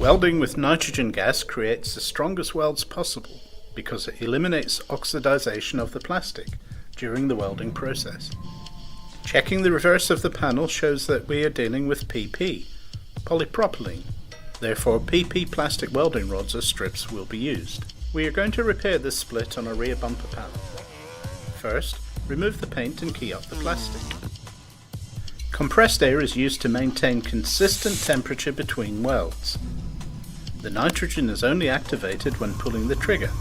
Welding with nitrogen gas creates the strongest welds possible because it eliminates oxidation of the plastic during the welding process. Checking the reverse of the panel shows that we are dealing with PP, polypropylene. Therefore, PP plastic welding rods or strips will be used. We are going to repair this split on a rear bumper panel. First, remove the paint and key up the plastic. Compressed air is used to maintain consistent temperature between welds. The nitrogen is only activated when pulling the trigger,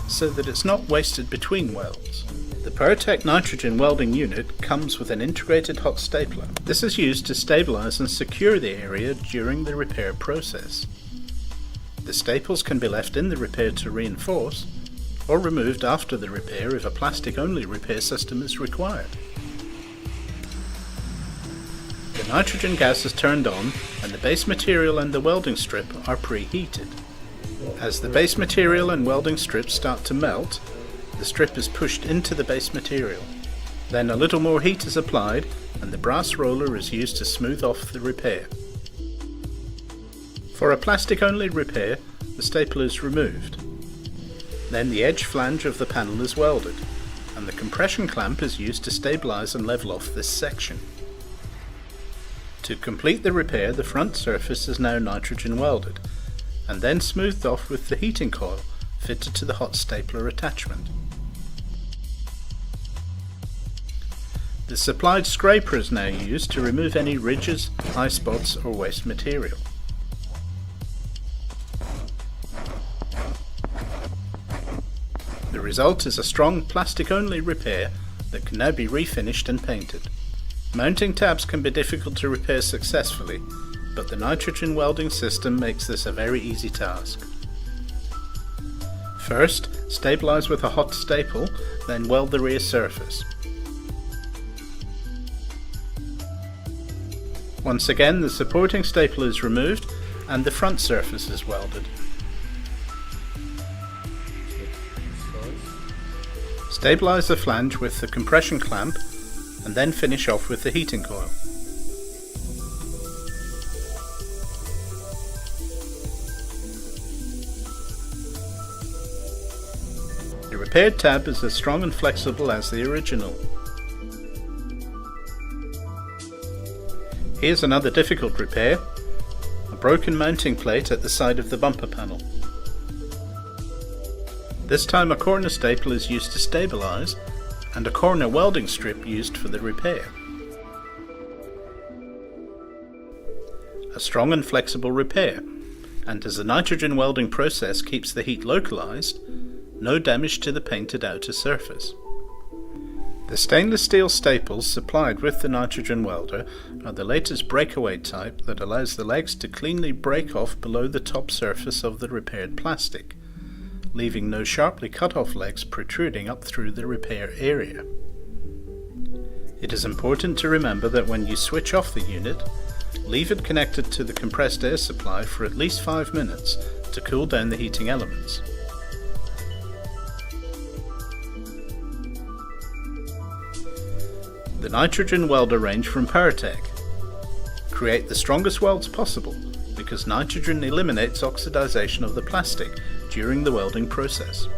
so that it's not wasted between welds. The Power-TEC nitrogen welding unit comes with an integrated hot stapler. This is used to stabilize and secure the area during the repair process. The staples can be left in the repair to reinforce, or removed after the repair if a plastic-only repair system is required. The nitrogen gas is turned on and the base material and the welding strip are preheated. As the base material and welding strips start to melt, the strip is pushed into the base material. Then a little more heat is applied and the brass roller is used to smooth off the repair. For a plastic-only repair, the staple is removed. Then the edge flange of the panel is welded, and the compression clamp is used to stabilize and level off this section. To complete the repair, the front surface is now nitrogen welded, and then smoothed off with the heating coil fitted to the hot stapler attachment. The supplied scraper is now used to remove any ridges, high spots or waste material. The result is a strong plastic-only repair that can now be refinished and painted. Mounting tabs can be difficult to repair successfully, but the nitrogen welding system makes this a very easy task. First, stabilize with a hot staple, then weld the rear surface. Once again, the supporting staple is removed and the front surface is welded. Stabilize the flange with the compression clamp and then finish off with the heating coil. The repaired tab is as strong and flexible as the original. Here's another difficult repair, a broken mounting plate at the side of the bumper panel. This time a corner staple is used to stabilize and a corner welding strip used for the repair. A strong and flexible repair, and as the nitrogen welding process keeps the heat localized, no damage to the painted outer surface. The stainless steel staples supplied with the nitrogen welder are the latest breakaway type that allows the legs to cleanly break off below the top surface of the repaired plastic, leaving no sharply cut off legs protruding up through the repair area. It is important to remember that when you switch off the unit, leave it connected to the compressed air supply for at least 5 minutes to cool down the heating elements. The nitrogen welder range from Power-TEC. Create the strongest welds possible because nitrogen eliminates oxidation of the plastic during the welding process.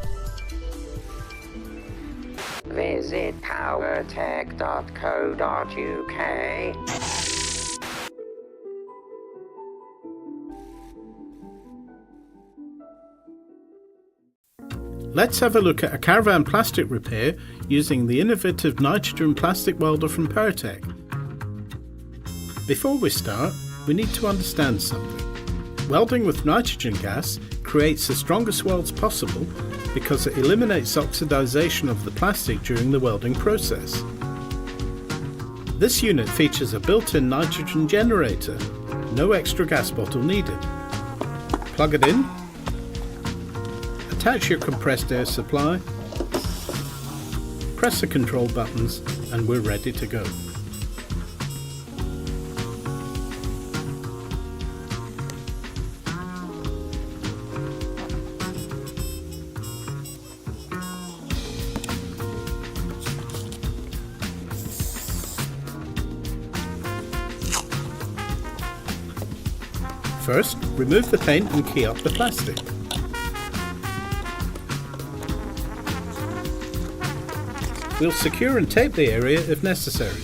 Visit Power-TEC.co.uk. Let's have a look at a caravan plastic repair using the innovative Nitrogen Plastic Welder from Power-TEC. Before we start, we need to understand something. Welding with nitrogen gas creates the strongest welds possible because it eliminates oxidation of the plastic during the welding process. This unit features a built-in nitrogen generator, no extra gas bottle needed. Plug it in. Attach your compressed air supply, press the control buttons and we're ready to go. First, remove the paint and key up the plastic. We'll secure and tape the area if necessary.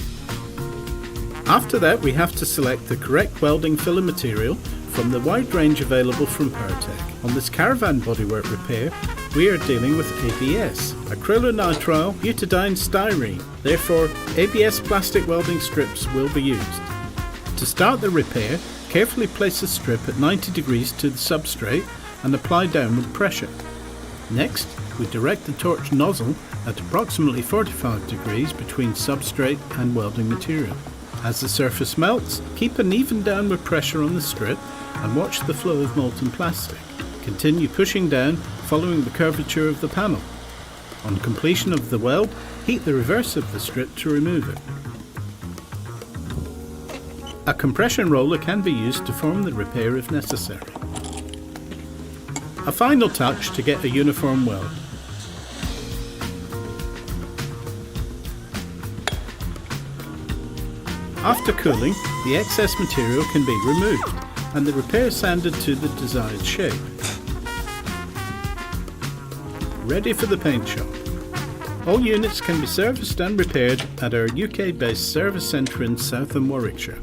After that, we have to select the correct welding filler material from the wide range available from Power-TEC. On this caravan bodywork repair, we are dealing with ABS, acrylonitrile butadiene styrene. Therefore, ABS plastic welding strips will be used. To start the repair, carefully place the strip at 90 degrees to the substrate and apply downward pressure. Next, we direct the torch nozzle at approximately 45 degrees between substrate and welding material. As the surface melts, keep an even downward pressure on the strip and watch the flow of molten plastic. Continue pushing down, following the curvature of the panel. On completion of the weld, heat the reverse of the strip to remove it. A compression roller can be used to form the repair if necessary. A final touch to get a uniform weld. After cooling, the excess material can be removed and the repair sanded to the desired shape. Ready for the paint shop. All units can be serviced and repaired at our UK-based service centre in Southern Warwickshire.